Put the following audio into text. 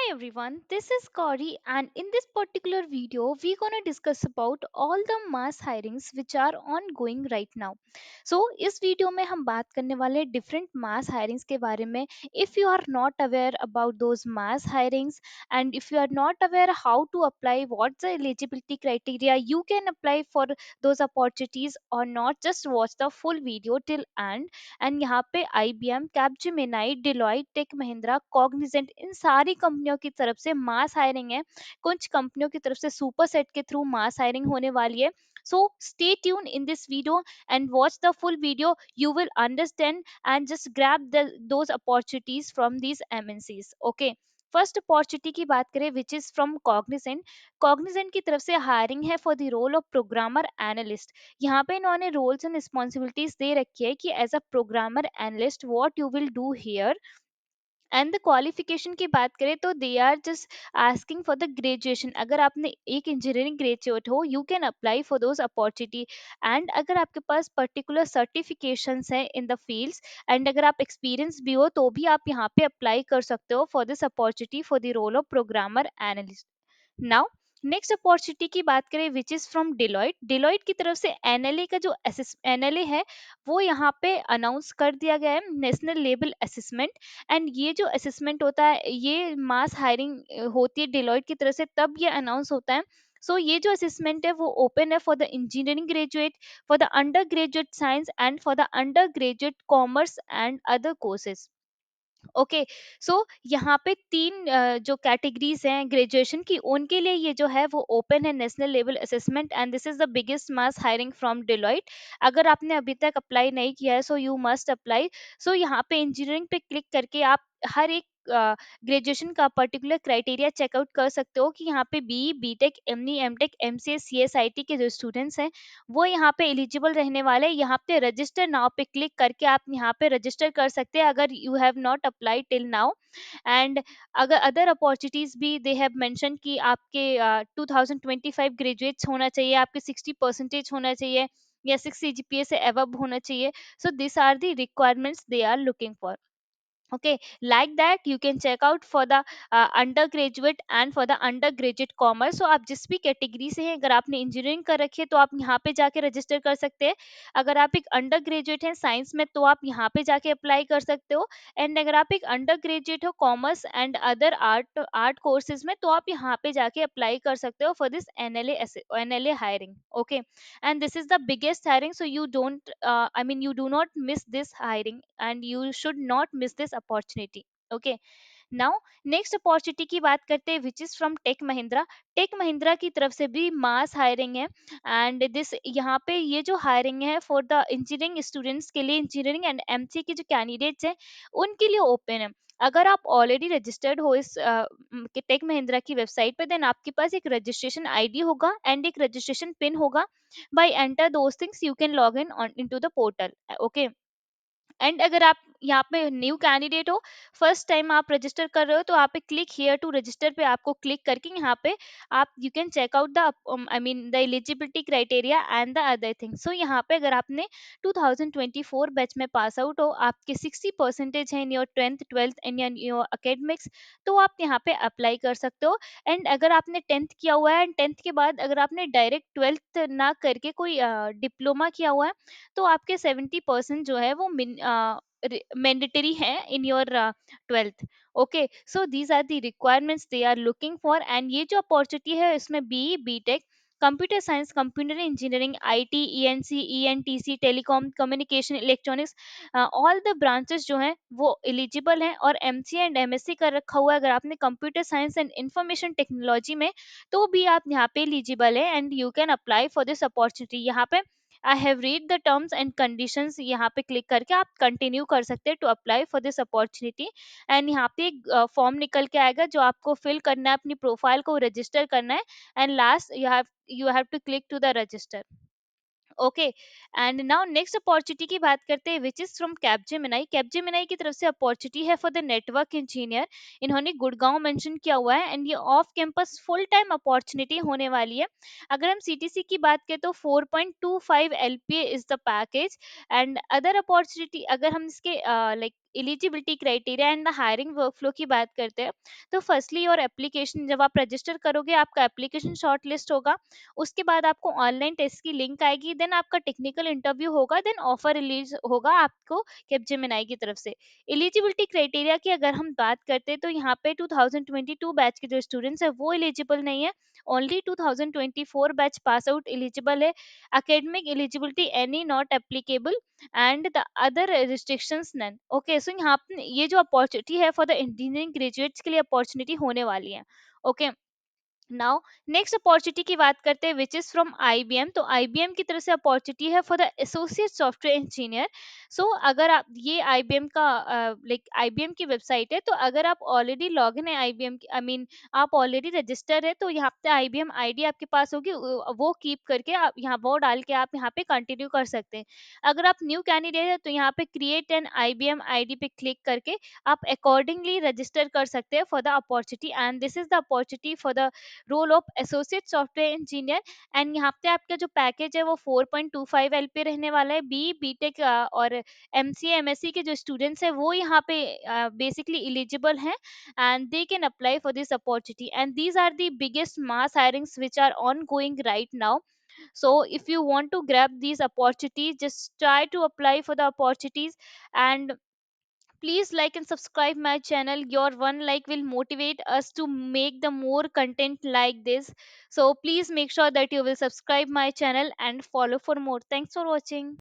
everyone, this is Corey, and in this particular video, we're gonna discuss about all the mass hirings which are ongoing right now. So इस video में हम बात करने वाले different mass hirings के बारे में. If you are not aware about those mass hirings and if you are not aware how to apply, what's the eligibility criteria, you can apply for those opportunities or not. Just watch the full video till end. And यहाँ पे IBM, Capgemini, Deloitte, Tech Mahindra, Cognizant, इन सारी कंपनियों की तरफ से मास hiring है. कुछ कंपनियों की तरफ से सुपर सेट के थ्रू मास हायरिंग होने वाली है. So stay tuned in this video and watch the full video. You will understand and just grab those opportunities from these MNCs. Okay. First opportunity की बात करें which is from Cognizant. Cognizant की तरफ से hiring है for the role of programmer analyst. यहाँ पे इन्होंने रोल्स एंड रिस्पॉन्सिबिलिटीज दे रखी है कि as a programmer analyst what you will do here. And the qualification की बात करें तो they are just asking for the graduation. अगर आपने एक इंजीनियरिंग ग्रेजुएट हो you can apply for those opportunity. And अगर आपके पास पर्टिकुलर सर्टिफिकेशंस हैं इन द फील्ड्स एंड अगर आप एक्सपीरियंस भी हो तो भी आप यहाँ पे अप्लाई कर सकते हो for this opportunity for the role of programmer analyst. Now next opportunity की बात करें which is from Deloitte. Deloitte की तरफ से एनएलए का जो एनएलए है वो यहाँ पे अनाउंस कर दिया गया है, नेशनल लेवल असेसमेंट. एंड ये जो असेसमेंट होता है ये मास हायरिंग होती है डिलॉयट की तरफ से तब ये अनाउंस होता है. सो ये जो असेसमेंट है वो ओपन है for the engineering graduate, for the undergraduate science and for the undergraduate commerce and other courses. Okay. So यहाँ पे तीन जो कैटेगरीज हैं ग्रेजुएशन की उनके लिए ये जो है वो ओपन है national level assessment and this is the biggest mass hiring from Deloitte. अगर आपने अभी तक अप्लाई नहीं किया है सो यू मस्ट अप्लाई. सो यहाँ पे इंजीनियरिंग पे क्लिक करके आप हर एक ग्रेजुएशन का पर्टिकुलर क्राइटेरिया चेकआउट कर सकते हो कि यहाँ पे B B tech M E M tech M C S C S I T के जो स्टूडेंट्स हैं वो यहाँ पे एलिजिबल रहने वाले हैं. यहाँ पे रजिस्टर नाउ पे क्लिक करके आप यहाँ पे रजिस्टर कर सकते हैं अगर you have not apply till now. And अगर अदर अपॉर्चुनिटीज भी दे हैव मेंशन कि आपके 2025 ग्रेजुएट्स होना चाहिए, आपके 60% होना चाहिए या 6 CGPA से अबव होना चाहिए. So this are the requirements they are looking for. Okay, like that you can check out for the undergraduate and for the undergraduate commerce. So आप जिस भी कैटेगरी से हैं अगर आपने इंजीनियरिंग कर रखी है तो आप यहाँ पे जाके रजिस्टर कर सकते हैं. अगर आप एक अंडर ग्रेजुएट हैं साइंस में तो आप यहाँ पे जाके अप्लाई कर सकते हो. एंड अगर आप एक अंडर ग्रेजुएट हो commerce and other art art courses में तो आप यहाँ पे जाके अप्लाई कर सकते हो for this NLA hiring. Okay. And this is the biggest hiring, so you don't I mean you do not miss this hiring and you should not miss this opportunity. Okay. Now next opportunity की बात करते हैं which is from tech Mahindra. Tech Mahindra की तरफ से भी mass hiring है. And this यहाँ पे ये जो हायरिंग है फॉर द इंजीनियरिंग स्टूडेंट्स के लिए, इंजीनियरिंग एंड एमसी के जो कैंडिडेट्स हैं उनके लिए ओपन है. अगर आप ऑलरेडी रजिस्टर्ड हो इस टेक महिंद्रा की वेबसाइट पे देन आपके पास एक रजिस्ट्रेशन आईडी होगा एंड एक रजिस्ट्रेशन पिन होगा. By enter those things you can log in into the portal. Okay. And अगर आप यहाँ पे न्यू कैंडिडेट हो, फर्स्ट टाइम आप रजिस्टर कर रहे हो तो आप पे क्लिक हियर टू रजिस्टर पे आपको क्लिक करके यहाँ पे आप you can check out the I mean the eligibility criteria and the other thing. So यहाँ पे अगर आपने 2024 बैच में पास आउट हो, आपके 60% है in your 10th 12th in your academics, तो आप यहाँ पे अप्लाई कर सकते हो. एंड अगर आपने 10th किया हुआ है एंड 10th के बाद अगर आपने डायरेक्ट 12th ना करके कोई डिप्लोमा किया हुआ है तो आपके 70% जो है वो मैंडेटरी है in your 12th. Okay. So these are the requirements they are looking for. And ये जो अपॉर्चुनिटी है इसमें B tech, computer science, computer engineering, IT, ENC, ENTC, telecom, communication, electronics, all the branches जो हैं वो eligible हैं. और MC and MSc कर रखा हुआ है अगर आपने computer science and information technology में तो भी आप यहाँ पे एलिजिबल है and you can apply for this opportunity. यहाँ पे I have read the terms and conditions, यहाँ पे क्लिक करके आप कंटिन्यू कर सकते हैं to apply for this opportunity. And यहाँ पे एक फॉर्म निकल के आएगा जो आपको फिल करना है, अपनी प्रोफाइल को रजिस्टर करना है and last you have to click to the register. Okay. And now next opportunity की बात करते हैं विच इज फ्रॉम कैपजेमिनाई. कैपजेमिनाई की तरफ से अपॉर्चुनिटी है फॉर द नेटवर्क इंजीनियर. इन्होंने गुड़गांव मेंशन किया हुआ है एंड ये off campus full time opportunity होने वाली है. अगर हम सीटीसी की बात करें तो 4.25 LPA is the package. And other opportunity अगर हम इसके like eligibility criteria and the hiring workflow की बात करते हैं, तो फर्स्टली योर एप्लीकेशन, जब आप रजिस्टर करोगे आपका एप्लीकेशन शॉर्ट लिस्ट होगा, उसके बाद आपको ऑनलाइन टेस्ट की लिंक आएगी, देन आपका टेक्निकल इंटरव्यू होगा, देन ऑफर रिलीज होगा आपको कैपजेमिनाई की तरफ से। एलिजिबिलिटी क्राइटेरिया की अगर हम बात करते हैं तो यहाँ पे 2022 बैच के जो स्टूडेंट्स है वो एलिजिबल नहीं है, only 2024 batch pass out eligible है। academic eligibility any not applicable and the other restrictions none। Okay, so यहाँ पे ये जो अपॉर्चुनिटी है फॉर द इंजीनियरिंग ग्रेजुएट्स के लिए अपॉर्चुनिटी होने वाली है। ओके, नाउ नेक्स्ट अपॉर्चुनिटी की बात करते हैं विच इज फ्रॉम आईबीएम। तो आईबीएम की तरफ से अपॉर्चुनिटी है for the associate software engineer. So अगर आप ये आईबीएम का लाइक आईबीएम की वेबसाइट है, तो अगर आप ऑलरेडी लॉग इन है आईबीएम की, आई मीन आप ऑलरेडी रजिस्टर है, तो यहाँ पे आईबीएम आईडी आपके पास होगी, वो कीप करके आप यहाँ वो डाल के आप यहाँ पे कंटिन्यू कर सकते हैं। अगर आप न्यू कैंडिडेट है तो यहाँ पे क्रिएट एन आईबीएम आईडी पे क्लिक करके आप अकॉर्डिंगली रजिस्टर कर सकते हैं for the opportunity, and this is the opportunity for the role of associate software engineer. And यहाँ पे आपका जो पैकेज है वो 4.25 एल पे रहने वाला है। बी बीटेक और एमसीए एमएससी के जो स्टूडेंट्स हैं वो यहाँ पे बेसिकली एलिजिबल हैं, and they can apply for this opportunity, and these are the biggest mass hirings which are ongoing right now. So if you want to grab these opportunities, just try to apply for the opportunities. And please like and subscribe my channel. Your one like will motivate us to make the more content like this. So please make sure that you will subscribe my channel and follow for more. Thanks for watching.